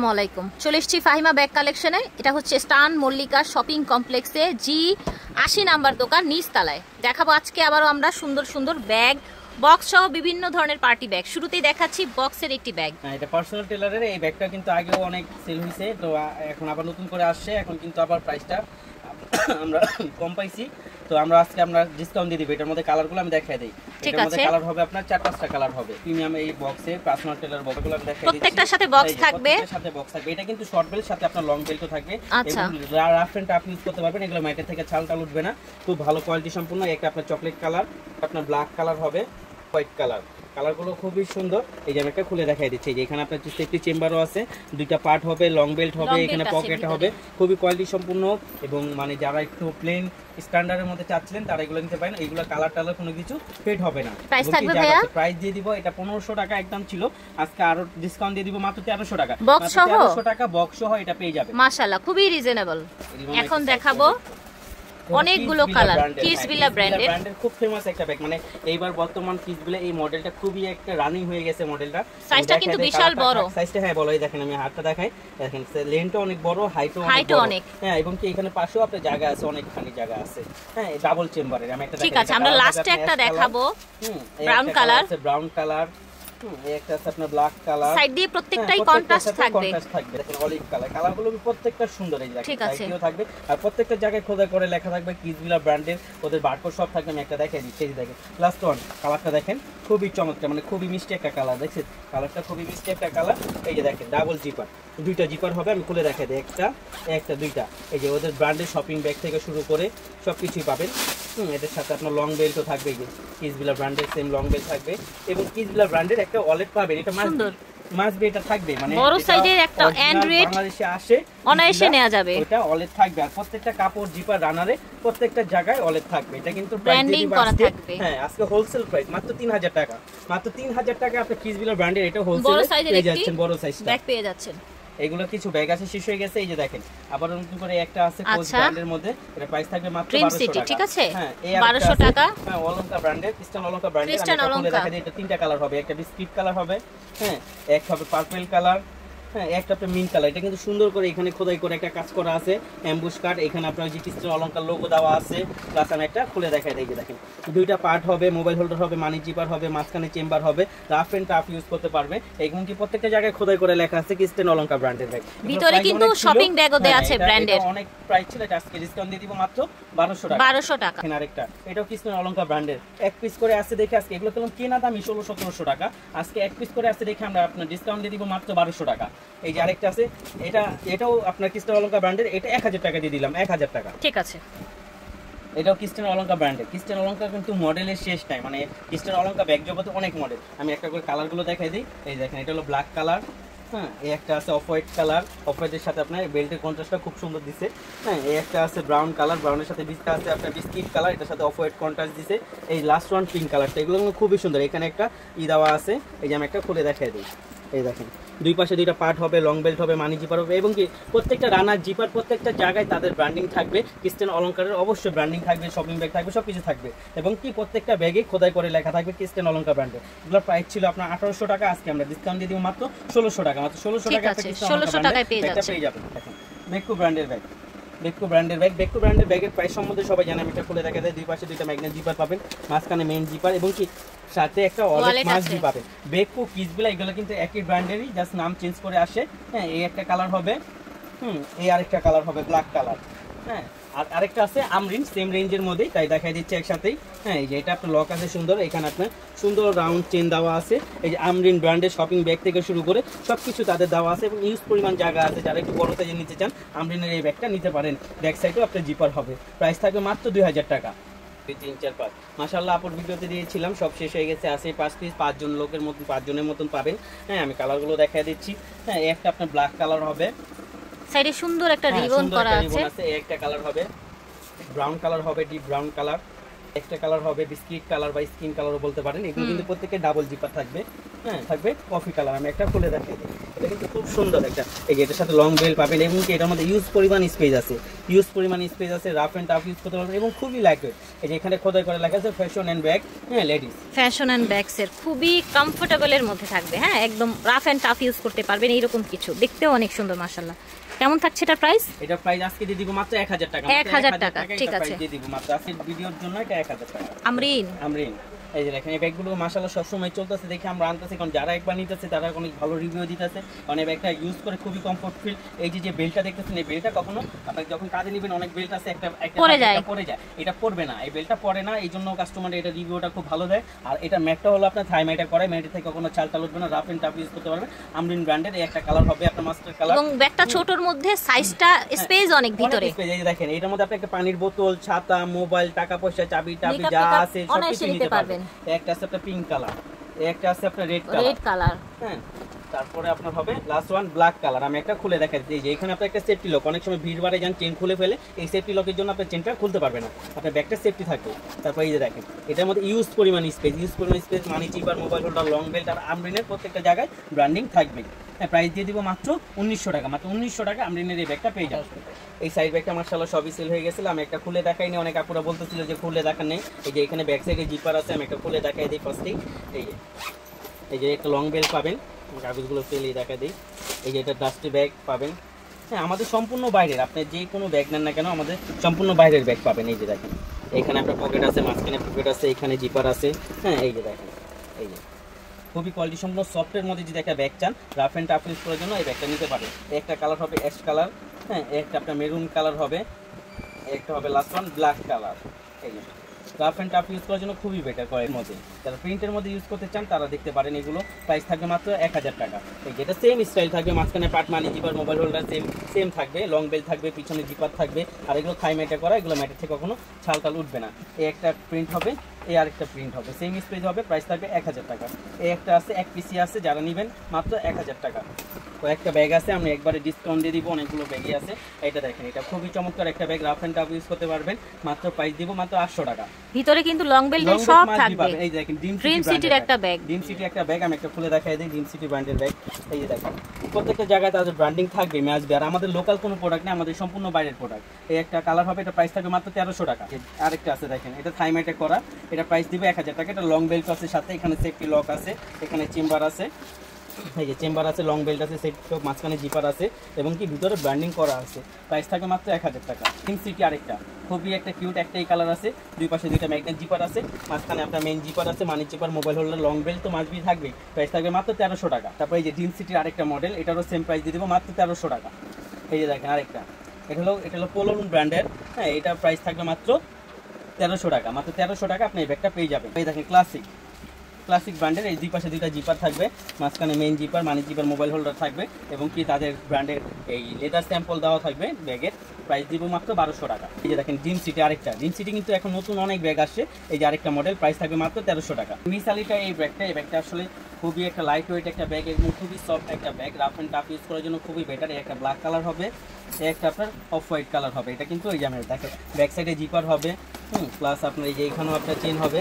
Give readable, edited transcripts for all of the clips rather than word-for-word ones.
আসসালামু আলাইকুম। চলে এসেছি ফাহিমা ব্যাগ কালেকশনে। এটা হচ্ছে স্টান মল্লিকা শপিং কমপ্লেক্সে G80 নাম্বার দোকান, নিচতলায়। দেখাবো আজকে আবারও আমরা সুন্দর সুন্দর ব্যাগ, বক্স সহ বিভিন্ন ধরনের পার্টি ব্যাগ। শুরুতেই দেখাচ্ছি বক্সের একটি ব্যাগ। এটা পার্সোনাল টেলারের। এই ব্যাগটা কিন্তু আগেও অনেক সেল হয়েছে, তো এখন আবার নতুন করে আসছে। এখন কিন্তু আবার প্রাইসটা আমরা কম পাইছি, তো আমরা আজকে আমরা ডিসকাউন্ট দিয়ে দিব। এটার মধ্যে কালারগুলো আমি দেখাই দেই। এটার মধ্যে কালার হবে আপনার 4-5টা কালার হবে প্রিমিয়াম এই বক্সে। পার্সোনাল টেলার বক্সগুলো আমি দেখাই দিচ্ছি, প্রত্যেকটার সাথে বক্স থাকবে। প্রত্যেকটার সাথে বক্স থাকবে। এটা কিন্তু শর্ট বেল্ট সাথে আপনার লং বেল্টও থাকবে। আচ্ছা, রাফ এন্ড টাফ ইউজ করতে পারবেন। এগুলো ম্যাটের থেকে ছালটা উঠবে না, খুব ভালো কোয়ালিটি সম্পূর্ণ। একটা আপনার চকলেট কালার, আপনার ব্ল্যাক কালার হবে, হোয়াইট কালার। কালারগুলো খুবই সুন্দর। এই যে আমি একটা খুলে দেখাই দিচ্ছি। যে এখানে আপনার সেফটি চেম্বারও আছে, দুইটা পার্ট হবে, লং বেল্ট হবে, এখানে পকেট হবে, খুবই কোয়ালিটি সম্পূর্ণ। এবং মানে যারা একটু প্লেন স্ট্যান্ডার্ডের মধ্যে চাচ্ছিলেন তারা এগুলো নিতে পারেন। এইগুলো কালার টালার কোনো কিছু ফেড হবে না। প্রাইস থাকবে ভাইয়া? প্রাইস দিয়ে দিব। এটা 1500 টাকা একদম ছিল, আজকে আরো ডিসকাউন্ট দিয়ে দিব মাত্র 1300 টাকা। বক্স সহ 1300 টাকা বক্স সহ এটা পেয়ে যাবে। মাশাআল্লাহ, খুবই রিজনেবল। এখন দেখাবো অনেকগুলো কালার। কিডসভিলা ব্র্যান্ডের খুব ফেমাস একটা ব্যাগ। মানে এইবার বর্তমান কিডসভিলা এই মডেলটা খুবই একটা রানিং হয়ে গেছে মডেলটা। সাইজটা কিন্তু বিশাল বড়। সাইজটা হ্যাঁ বলো, এই দেখেন আমি হাতটা দেখাই। দেখেন লেন্থটা অনেক বড়, হাইটও অনেক। হ্যাঁ, এবং কি এখানে পাশেও আপনার জায়গা আছে, অনেকখানি জায়গা আছে। হ্যাঁ, ডাবল চেম্বারের। আমি একটা ঠিক আছে, আমরা লাস্টে একটা দেখাবো ব্রাউন কালার। ব্রাউন কালার, একটা আছে আপনার ব্ল্যাক কালার। সাইড দিয়ে প্রত্যেকটাই কন্ট্রাস্ট থাকবে। দেখেন অলিভ কালার। কালারগুলো প্রত্যেকটা সুন্দর। এই দেখেন ঠিক আছে, সাইডেও থাকবে আর প্রত্যেকটা জায়গায় খোদাই করে লেখা থাকবে কিডসভিলা ব্র্যান্ডের। ওদের বারকোড সব থাকবে। আমি একটা দেখাই দিচ্ছি। এই দেখেন লাস্ট ওয়ান কালারটা দেখেন, খুবই চমৎকার, মানে খুবই মিষ্টি একটা কালার। দেখছেন কালারটা খুবই মিষ্টি একটা কালার। এই যে দেখেন ডাবল জিপার, দুইটা জিপার হবে। আমি খুলে দেখাই দিই, একটা দুইটা। এই যে ওদের ব্র্যান্ডের শপিং ব্যাগ থেকে শুরু করে সবকিছুই পাবেন। এটার সাথে আপনার লং বেল্টও থাকবে। কিডসভিলা ব্র্যান্ডের সেম লং বেল্ট থাকবে এবং কিডসভিলা ব্র্যান্ডের একটা ওয়ালেট পাবেন। এটা মাস্ট এটা থাকবে, মানে বড় সাইজের একটা অ্যান্ড্রয়েড বাংলাদেশে আসে অনায়াসে নেওয়া যাবে। ওটা ওয়ালেট থাকবে আর প্রত্যেকটা কাপড় জিপার রানারে প্রত্যেকটা জায়গায় ওয়ালেট থাকবে। এটা কিন্তু ব্র্যান্ডিং করা থাকবে। হ্যাঁ, আজকে হোলসেল প্রাইস মাত্র 3000 টাকা। মাত্র 3000 টাকা আপনি কিডসভিলা ব্র্যান্ডের এটা হোলসেল পেয়ে যাচ্ছেন। বড় সাইজটা ব্যাগ পেয়ে যাচ্ছেন। এগুলো কিছু ব্যাগ আছে শেষ হয়ে গেছে। এই যে দেখেন আবার নতুন করে একটা আছে কোচ ব্র্যান্ডের মধ্যে। এটা প্রাইস থাকবে মাত্র 1200 টাকা। ঠিক আছে, হ্যাঁ 1200 টাকা। হ্যাঁ, অলঙ্কা ব্র্যান্ডের, ক্রিস্টান অলঙ্কা ব্র্যান্ডের। আমি এটা দেখাই দিই। এটা তিনটা কালার হবে, একটা বিস্কিট কালার হবে, হ্যাঁ একটা হবে পার্পল কালার, হ্যাঁ একটা আপনার মিন্ট কালার। এটা কিন্তু সুন্দর করে এখানে খোদাই করে একটা কাজ করা আছে, অ্যাম্বুশ কাট। এখানে আপনার যে ক্রিস্টান অলঙ্কার লোগো দেওয়া আছে। প্লাস আমি একটা খুলে দেখাই দিই। দেখেন দুইটা পার্ট হবে, মোবাইল হোল্ডার হবে, মানি জিপার হবে, মাঝখানে চেম্বার হবে, রাফ এন্ড টাফ ইউজ করতে পারবে। এবং কি প্রত্যেকটা জায়গায় খোদাই করে লেখা আছে ক্রিস্টান অলঙ্কার ব্র্যান্ডের ব্যাগ। ভিতরে কিন্তু শপিং ব্যাগও দেয়া আছে ব্র্যান্ডের। অনেক প্রাইস ছিল, এটা আজকে ডিসকাউন্ট দিয়ে দিব মাত্র 1200 টাকা। 1200 টাকা। এখানে আরেকটা, এটাও ক্রিস্টান অলঙ্কার ব্র্যান্ডের। এক পিস করে আছে দেখে আজকে এগুলো কেমন কেনা দাম 1600-1700 টাকা। আজকে এক পিস করে আছে দেখে আমরা আপনার ডিসকাউন্ট দিয়ে দিব মাত্র 1200 টাকা। এই যে আরেকটা আছে, এটাও আপনার ক্রিস্টান অলঙ্কার ব্র্যান্ডের। এটা 1000 টাকা দিয়ে দিলাম, 1000 টাকা। ঠিক আছে, এটাও ক্রিস্টান অলঙ্কার ব্র্যান্ডের। ক্রিস্টান অলঙ্কার কিন্তু মডেলের শেষ নাই, মানে ক্রিস্টান অলঙ্কার ব্যাগ জগতে অনেক মডেল। আমি একটা করে কালারগুলো দেখাই দিই। এই দেখেন এটা হলো ব্ল্যাক কালার, হ্যাঁ এই একটা আছে অফ হোয়াইট কালার। অফ হোয়াইটের সাথে আপনার বেল্টের কন্ট্রাস্টটা খুব সুন্দর দিছে। হ্যাঁ এই একটা আছে ব্রাউন কালার, ব্রাউনের সাথে বিস্তা আছে আপনার বিস্কিট কালার, এটার সাথে অফ হোয়াইট কন্ট্রাস্ট দিছে। এই লাস্ট ওয়ান পিঙ্ক কালারটা, এগুলো খুবই সুন্দর। এখানে একটা দেওয়া আছে। এই যে আমি একটা খুলে দেখাই দিই। এই দেখেন দুই পাশে দুইটা পার্ট হবে, লং বেল্ট হবে, মানি জিপার হবে। এবং কি প্রত্যেকটা রানার জিপার প্রত্যেকটা জায়গায় তাদের ব্র্যান্ডিং থাকবে। ক্রিস্টান অলঙ্কারের অবশ্যই ব্র্যান্ডিং থাকবে, শপিং ব্যাগ থাকবে, সবকিছু থাকবে। এবং কি প্রত্যেকটা ব্যাগে খোদাই করে লেখা থাকবে ক্রিস্টান অলঙ্কার ব্র্যান্ডের। এগুলোর প্রাইস ছিল আপনার 1800 টাকা, আজকে আমরা ডিসকাউন্ট দিয়ে দিব মাত্র 1600 টাকা। মাত্র 1600 টাকা 1600 টাকায় পেয়ে যাচ্ছেন। দেখেন বেকু ব্র্যান্ডের ব্যাগ, বেকু ব্র্যান্ডের ব্যাগ। বেকু ব্র্যান্ডের ব্যাগের প্রাইস সম্বন্ধে সবাই জানে। আমি এটা খুলে দেখা যায়। দুই পাশে দুইটা ম্যাগনেট জিপার পাবেন, মাঝখানে মেইন জিপার এবং কি সাথে একটা ওয়ালেট মাস্ট বি পাবেন। বেকু কিডসভিলা এগুলো কিন্তু একই ব্র্যান্ডেরই, জাস্ট নাম চেঞ্জ করে আসে। হ্যাঁ এই একটা কালার হবে, এই আরেকটা কালার হবে ব্ল্যাক কালার। হ্যাঁ আর আরেকটা আছে আমরিন, সেম রেঞ্জের মধ্যেই, তাই দেখাই দিচ্ছে একসাথেই। হ্যাঁ এই যে এটা আপনার লক আছে সুন্দর, এখানে আপনার সুন্দর রাউন্ড চেন দেওয়া আছে। এই যে আমরিন ব্র্যান্ডের শপিং ব্যাগ থেকে শুরু করে সবকিছু তাদের দেওয়া আছে এবং ইউজ পরিমাণ জায়গা আছে। যারা একটু বড় সাইজে নিতে চান আমরিনের এই ব্যাগটা নিতে পারেন। ব্যাক সাইডেও আপনার জিপার হবে। প্রাইস থাকবে মাত্র 2000 টাকা। 3, 4, 5 মাশাআল্লাহ আপুর ভিডিওতে দিয়েছিলাম, সব শেষ হয়ে গেছে। আছে 5 পিস, 5 জন লোকের মতন, 5 জনের মতন পাবেন। হ্যাঁ আমি কালারগুলো দেখাই দিচ্ছি। হ্যাঁ একটা আপনার ব্ল্যাক কালার হবে, সাইডে সুন্দর একটা রিবন করা আছে। এই একটা কালার হবে, ব্রাউন কালার হবে, ডিপ ব্রাউন কালার। একটা কালার হবে বিস্কিট কালার বা স্কিন কালারও বলতে পারেন। এগুলো কিন্তু প্রত্যেকটা ডাবল জিপার থাকবে, হ্যাঁ থাকবে কফি কালার। আমি একটা খুলে দেখাই দিই, এটা কিন্তু খুব সুন্দর একটা। এই যে এটার সাথে লং বেল পাবেন এবং এটার মধ্যে ইউজ পরিমাণ স্পেস আছে, রাফ এন্ড টাফ ইউজ করতে পারবেন এবং খুবই লাইটওয়েট। এই যে এখানে খোদাই করে লেখা আছে ফ্যাশন এন্ড ব্যাগ, হ্যাঁ লেডিস ফ্যাশন এন্ড ব্যাগস এর খুবই কমফোর্টেবলের মধ্যে থাকবে, হ্যাঁ একদম রাফ এন্ড টাফ ইউজ করতে পারবেন এইরকম কিছু। দেখতেও অনেক সুন্দর মাশাআল্লাহ। কেমন থাকছে এটার প্রাইস? এটা প্রাইস আজকে দিয়ে দিব মাত্র 1000 টাকা। 1000 টাকা, ঠিক আছে দিয়ে দিব মাত্র আজকের ভিডিওর জন্য। এটা 1000 টাকা। আমরিন এই যে দেখেন এই ব্যাগগুলো মাশাআল্লাহ সবসময় চলতেছে দেখে আমরা আনতেছি, কারণ যারা একবার নিতেছে তারা অনেক ভালো রিভিউ দিতেছে, কারণ এই ব্যাগটা ইউজ করে খুবই কমফোর্ট ফিল। এই যে বেলটা দেখতেছেন, এই বেলটা কখনো আপনার যখন কাজে নেবেন অনেক বেল্ট আছে একটা পড়ে যায়, এটা পড়বে না, এই বেলটা পড়ে না, এই জন্য কাস্টমার এটা রিভিউটা খুব ভালো দেয়। আর এটা ম্যাটটা হলো আপনার থাই ম্যাটে করে, ম্যাটে থেকে কখনো চালটা উঠবে না, রাফ এন্ড টাফ ইউজ করতে পারবেন। আমরিন ব্র্যান্ডের এই একটা কালার হবে আপনার মাস্টার কালার, এবং ব্যাগটা ছোটর মধ্যে সাইজটা স্পেস অনেক ভিতরে। এই যে দেখেন এটার মধ্যে আপনি একটা পানির বোতল, ছাতা, মোবাইল, টাকা পয়সা, চাবি টাবি যা আছে সবকিছু নিতে পারবেন। একটা আছে আপনার পিঙ্ক কালার, একটা আছে আপনার রেড কালার, হ্যাঁ তারপরে আপনার হবে লাস্ট ওয়ান ব্ল্যাক কালার। আমি একটা খুলে দেখাচ্ছি। এই যে এখানে আপনার একটা সেফটি লক, অনেক সময় ভিড় বাড়ে যান চেন খুলে ফেলে, এই সেফটি লকের জন্য আপনার চেনটা খুলতে পারবে না, আপনার ব্যাগটা সেফটি থাকবে। তারপর এই যে দেখেন এটার মধ্যে ইউজ পরিমাণ স্পেস, মানি চিপার, মোবাইল হোল্ডার, লং বেল্ট আর আমরিনের প্রত্যেকটা জায়গায় ব্র্যান্ডিং থাকবে। হ্যাঁ প্রাইস দিয়ে দিব মাত্র 1900 টাকা। মাত্র 1900 টাকা আমরিনের এই ব্যাগটা পেয়ে যাবে। এই সাইড ব্যাগটা মাশাআল্লাহ সবই সেল হয়ে গেছিল, আমি একটা খুলে দেখাইনি, অনেক আপুরা বলতেছিল যে খুলে দেখান নেই। এই যে এখানে ব্যাক সাইডে জিপার আছে, আমি একটা খুলে দেখাই দিই ফার্স্টেই। এই যে একটা লং বেল্ট পাবেন, কাগজগুলো ফেলেই দেখা দিই। এই যে এটা ডাস্টি ব্যাগ পাবেন, হ্যাঁ আমাদের সম্পূর্ণ বাইরের, আপনি যে কোনো ব্যাগ নেন না কেন আমাদের সম্পূর্ণ বাইরের ব্যাগ পাবেন। এই যে দেখেন এখানে আপনার পকেট আছে, মাঝখানে পকেট আছে, এখানে জিপার আছে, হ্যাঁ এই যে দেখেন এই যে খুবই কোয়ালিটি সম্পূর্ণ সফটের মধ্যে যদি একটা ব্যাগ চান রাফ এন্ড টাফ ইউজ করার জন্য এই ব্যাগটা নিতে পারেন। একটা কালার হবে অ্যাশ কালার, হ্যাঁ একটা আপনার মেরুন কালার হবে, একটা হবে লাস্ট ওয়ান ব্ল্যাক কালার। এই যে রাফ এন্ড টাফ ইউজ করার জন্য খুবই বেটার করে এর মধ্যে। যারা প্রিন্টের মধ্যে ইউজ করতে চান তারা দেখতে পারেন। এগুলো প্রাইস থাকবে মাত্র 1000 টাকা। এই যেটা সেম স্টাইল থাকবে, মাঝখানে পার্ট মানি জিপার, মোবাইল হোল্ডার সেম থাকবে, লং বেল থাকবে, পিছনে জিপার থাকবে। আর এগুলো থাই ম্যাটে করা, এগুলো ম্যাটের থেকে কখনো ছালটাল উঠবে না। এই একটা প্রিন্ট হবে, এই আরেকটা প্রিন্ট হবে, সেম স্পেস হবে, প্রাইস থাকবে 1000 টাকা। এই একটা আছে, এক পিসি আছে, যারা নেবেন মাত্র 1000 টাকা। কয়েকটা ব্যাগ আছে, আমি একবারে ডিসকাউন্ট দিয়ে দিব, অনেকগুলো ব্যাগই আছে। এটা দেখেন এটা খুবই চমৎকার একটা bag, rough and tough use করতে পারবেন। মাত্র প্রাইস দিব মাত্র 800 টাকা। ভিতরে কিন্তু লং বেল্টের সব থাকবে। এই দেখেন ড্রিম সিটির একটা ব্যাগ, আমি একটা খুলে দেখাই দিই। ড্রিম সিটি ব্র্যান্ডের ব্যাগ, এই যে দেখেন প্রত্যেকটা জায়গায় তাদের ব্র্যান্ডিং থাকবে, ম্যাচ আর আমাদের লোকাল কোনো প্রোডাক্ট নেই, আমাদের সম্পূর্ণ বাইরের প্রোডাক্ট। এই একটা কালার হবে, এটা প্রাইস থাকবে মাত্র 1300 টাকা। আরেকটা আছে দেখেন, এটা থাই ম্যাটে করা, এটা প্রাইস দিব 1000 টাকা। এটা লং বেল্ট আছে সাথে, এখানে সেফটি লক আছে, এখানে চেম্বার আছে, এই যে চেম্বার আছে, লং বেল্ট আছে, সেট মাঝখানে জিপার আছে এবং কি ভিতরে ব্র্যান্ডিং করা আছে। প্রাইস থাকে মাত্র 1000 টাকা। ড্রিম সিটি আরেকটা খুবই একটা কিউট, একটাই কালার আছে, দুই পাশে দুইটা ম্যাগনেট জিপার আছে, মাঝখানে আপনার মেইন জিপার আছে, মানি zipper, mobile holder, long belt তো মাঝবি থাকবে। প্রাইস থাকবে মাত্র 1300 টাকা। তারপর এই যে ড্রিম সিটির আরেকটা মডেল, এটারও সেম প্রাইস দিয়ে দেবো মাত্র 1300 টাকা। এই যে দেখেন আরেকটা, এটা হলো পোলোন ব্র্যান্ডের, হ্যাঁ এটা প্রাইস থাকবে মাত্র 1300 টাকা। মাত্র 1300 টাকা আপনি এই ব্যাগটা পেয়ে যাবেন। এই দেখেন ক্লাসিক ব্র্যান্ডের, এই দুই পাশে দুইটা জিপার থাকবে, মাঝখানে মেইন জিপার, মানি জিপার, মোবাইল হোল্ডার থাকবে এবং কি তাদের ব্র্যান্ডের এই লেদার স্যাম্পল দেওয়া থাকবে ব্যাগের। প্রাইস দিব মাত্র 1200 টাকা। এই যে দেখেন ড্রিম সিটি আরেকটা, ড্রিম সিটি কিন্তু এখন নতুন অনেক ব্যাগ আসছে, এই যে আরেকটা মডেল, প্রাইস থাকবে মাত্র 1300 টাকা। মিস আলিটা এই ব্যাগটা আসলে খুবই একটা লাইট ওয়েট একটা ব্যাগ এবং খুবই সফট একটা bag, rough and tough use করার জন্য খুবই বেটার। একটা ব্ল্যাক কালার হবে, একটা আপনার অফ হোয়াইট কালার হবে। এটা কিন্তু ওই যে আমি দেখেন ব্যাক সাইডে জিপার হবে, প্লাস আপনার এই যে এখানেও আপনার চেন হবে,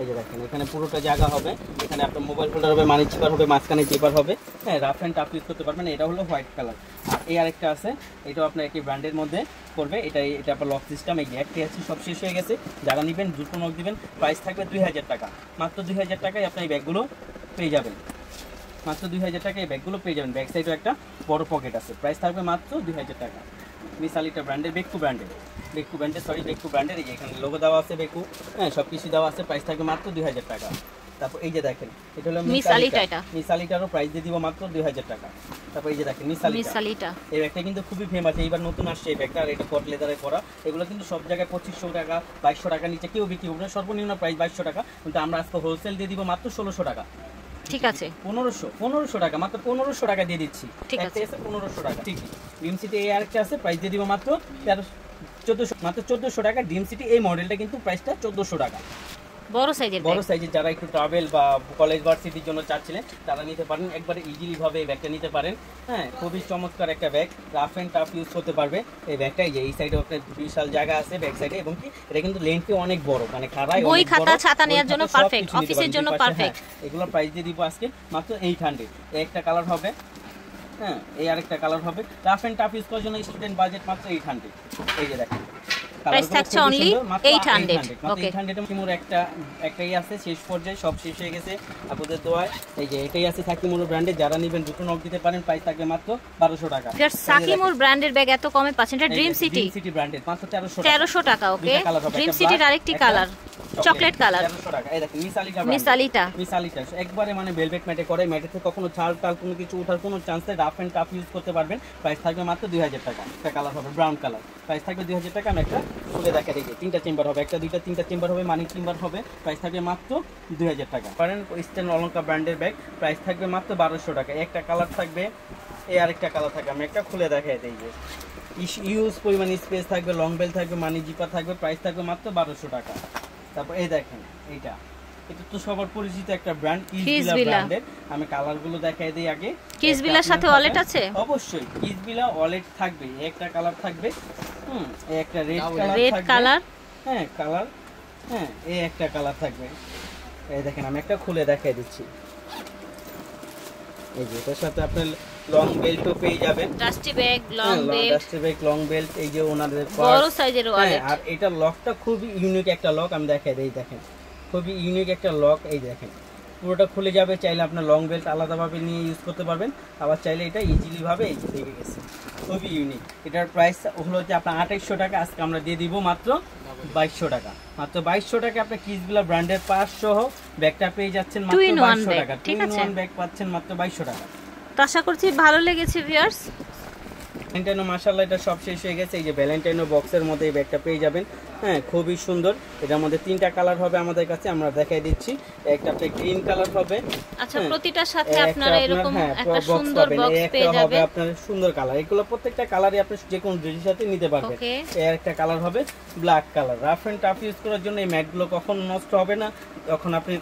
এই যে দেখেন এখানে পুরোটা জায়গা হবে, এখানে আপনার মোবাইল হোল্ডার হবে, মানি জিপার হবে, মাঝখানে জিপার হবে, হ্যাঁ রাফ এন্ড টাফ ইউজ করতে পারবেন। এটা হলো হোয়াইট কালার। আর এই আরেকটা আছে, এটাও আপনার একই ব্র্যান্ডের মধ্যে করবে, এটা আপনার লক সিস্টেম। এই যে একটি আছে, সব শেষ হয়ে গেছে, যারা নেবেন দ্রুত নক দিবেন। প্রাইস থাকবে 2000 টাকা। মাত্র 2000 টাকায় আপনি এই ব্যাগগুলো পেয়ে যাবেন। মাত্র 2000 টাকায় এই ব্যাগগুলো পেয়ে যাবেন। ব্যাক সাইডেও একটা বড় পকেট আছে। প্রাইস থাকবে মাত্র 2000 টাকা। মিস আলিটা ব্র্যান্ডের, বেকু ব্র্যান্ডের, এই যে এখানে লোগো দেওয়া আছে বেকু, হ্যাঁ সব কিছু দেওয়া আছে। প্রাইস থাকবে মাত্র 2000 টাকা। তারপর এই যে দেখেন এটা হলো মিস আলিটারও প্রাইস দিয়ে দিব মাত্র 2000 টাকা। তারপর এই যে দেখেন মিস আলিটা, এই ব্যাগটা কিন্তু খুবই ফেমাস, এইবার নতুন আসছে এই ব্যাগটা। আর এটা কট লেদারে করা, এগুলো কিন্তু সব জায়গায় 2500 টাকা 2200 টাকা নিচে কেউ বিক্রি করবে না, সর্বনিম্ন প্রাইস 2200 টাকা। কিন্তু আমরা আজকে হোলসেল দিয়ে দিব মাত্র 1600 টাকা। ঠিক আছে 1500 টাকা, মাত্র 1500 টাকা দিয়ে দিচ্ছি। ঠিক আছে 1500 টাকা। ঠিক ড্রিম সিটি এই আরেকটা আছে, প্রাইস দিয়ে দিব মাত্র 1400 টাকা। ড্রিম সিটি এই মডেলটা কিন্তু প্রাইসটা 1400 টাকা। বড় সাইজের যারা একটু ট্রাভেল বা কলেজ ভার্সিটির জন্য চাচ্ছিলেন তারা নিতে পারেন, একবারে ইজিলি ভাবে এই ব্যাগটা নিতে পারেন। হ্যাঁ, খুবই চমৎকার একটা bag, rough and tough use করতে পারবে এই ব্যাগটা। এই যে এই সাইডে আপনার বিশাল জায়গা আছে ব্যাক সাইডে, এবং কি এটা কিন্তু লেন্থে অনেক বড়, মানে খাড়াই বই খাতা ছাতা নেওয়ার জন্য পারফেক্ট, অফিসের জন্য পারফেক্ট। এগুলো প্রাইস দিয়ে দিব আজকে মাত্র 800। একটা কালার হবে, হ্যাঁ এই আরেকটা কালার হবে। রাফ এন্ড টাফ ইউজ করার জন্য স্টুডেন্ট বাজেট মাত্র 800। এই যে দেখেন প্রাইস থাকছে অনলি 800। ওকে 800 কিমোর একটাই আছে, শেষ পর্যায়ে সব শেষ হয়ে গেছে আপনাদের দোয়ায়। এই যে এটাই আছে সাকিমুর ব্র্যান্ডে, যারা নেবেন দুটো নক দিতে পারেন, প্রাইস থাকবে মাত্র 1200 টাকা। সাকিমুর ব্র্যান্ডের ব্যাগ এত কমে পাচ্ছেন, এটা ড্রিম সিটি ব্র্যান্ডের মাত্র 1300 টাকা। ওকে, ড্রিম সিটির আরেকটি কালার চকলেট কালার 1300 টাকা। এই দেখেন মিসালিটা একবারে মানে ভেলভেট ম্যাটে করে, ম্যাটে থেকে কখনো ছাল টাল কোনো কিছু ওঠার কোনো চান্স নেই। রাফ এন্ড টাফ ইউজ করতে পারবেন, প্রাইস থাকবে মাত্র 2000 টাকা। একটা কালার হবে ব্রাউন কালার, প্রাইস থাকবে 2000 টাকা। আমি একটা খুলে দেখা দিই, 3টা চেম্বার হবে, একটা দুইটা 3টা চেম্বার হবে, মানি চেম্বার হবে, প্রাইস থাকবে মাত্র 2000 টাকা। পারেন ইস্টার্ন অলঙ্কার ব্র্যান্ডের ব্যাগ, প্রাইস থাকবে মাত্র 1200 টাকা। একটা কালার থাকবে, এই আরেকটা কালার থাকবে, আমি একটা খুলে দেখাই দিই। যে ইউজ পরিমাণ স্পেস থাকবে, লং বেল থাকবে, মানি জিপার থাকবে, প্রাইস থাকবে মাত্র 1200 টাকা। তারপর এই দেখেন এটা তো সবার পরিচিত একটা ব্র্যান্ড কিসবিলা ব্র্যান্ডের। আমি কালারগুলো দেখাই দিই আগে। কিসবিলার সাথে ওয়ালেট আছে, অবশ্যই কিসবিলা ওয়ালেট থাকবে। একটা কালার থাকবে, এই একটা রেড কালার, হ্যাঁ কালার, হ্যাঁ এই একটা কালার থাকবে। এই দেখেন আমি একটা খুলে দেখাই দিচ্ছি। এই যে এটার সাথে আপনি লং বেল্টও পেয়ে যাবেন, ডাস্টি ব্যাগ, লং বেল্ট, এই যে ওনাদের বড় সাইজের ওয়ালেট। আর এটা লকটা খুবই ইউনিক একটা লক, আমি দেখাই দিই। দেখেন খুবই ইউনিক একটা লক, এই দেখেন পুরোটা খুলে যাবে। চাইলে আপনার লং বেল্ট আলাদাভাবে নিয়ে ইউজ করতে পারবেন, আবার চাইলে এটা ইজিলি ভাবে এই যে দেখে গেছে, খুবই ইউনিক। এটার প্রাইস হলো যে আপনার 2800 টাকা, আজকে আমরা দিয়ে দিব মাত্র 2200 টাকা। মাত্র 2200 টাকা আপনি কিসবিলা ব্র্যান্ডের পাস সহ ব্যাগটা পেয়ে যাচ্ছেন মাত্র 2200 টাকা। ঠিক আছে, ব্যাগ পাচ্ছেন মাত্র 2200 টাকা। তো আশা করছি ভালো লেগেছে ভিউয়ার্স। ভ্যালেন্টাইনো মাশাআল্লাহ এটা সব শেষ হয়ে গেছে। এই যে ভ্যালেন্টাইনো বক্সের মধ্যে এই ব্যাগটা পেয়ে যাবেন, হ্যাঁ খুবই সুন্দর। এটার মধ্যে 3টা কালার হবে আমাদের কাছে, আমরা দেখাই দিচ্ছি। একটা আপনি গ্রিন কালার হবে, আচ্ছা প্রতিটার সাথে আপনারা এরকম একটা সুন্দর বক্স পেয়ে যাবেন। হবে আপনার সুন্দর কালার, এগুলো প্রত্যেকটা কালারই আপনি যে কোনো ড্রেসের সাথে নিতে পারবেন। এর একটা কালার হবে black colour. Rough and tough use করার জন্য এই ম্যাটগুলো কখনো নষ্ট হবে না, তখন আপনি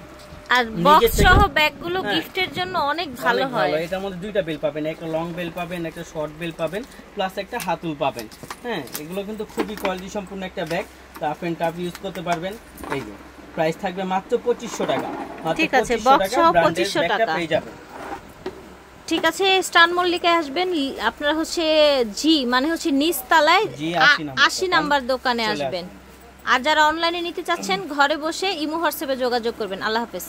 আর বক্স সহ ব্যাগগুলো গিফটের জন্য অনেক ভালো হয়। এটার মধ্যে 2টা বেল পাবেন, একটা লং বেল পাবেন, একটা শর্ট বেল পাবেন, প্লাস একটা হাতুল পাবেন। হ্যাঁ এগুলো কিন্তু খুবই কোয়ালিটি সম্পূর্ণ একটা bag, rough and tough use করতে পারবেন। এই যে প্রাইস থাকবে মাত্র 2500 টাকা। ঠিক আছে, বক্স সহ 2500 টাকা পেয়ে যাবেন। ঠিক আছে, স্টান মল্লিকায় আসবেন, আপনারা হচ্ছে জি মানে হচ্ছে নিচ তলায় 80 নাম্বার দোকানে আসবেন। আর যারা অনলাইনে নিতে চাচ্ছেন ঘরে বসে ইমো হোয়াটসঅ্যাপে যোগাযোগ করবেন। আল্লাহ হাফেজ।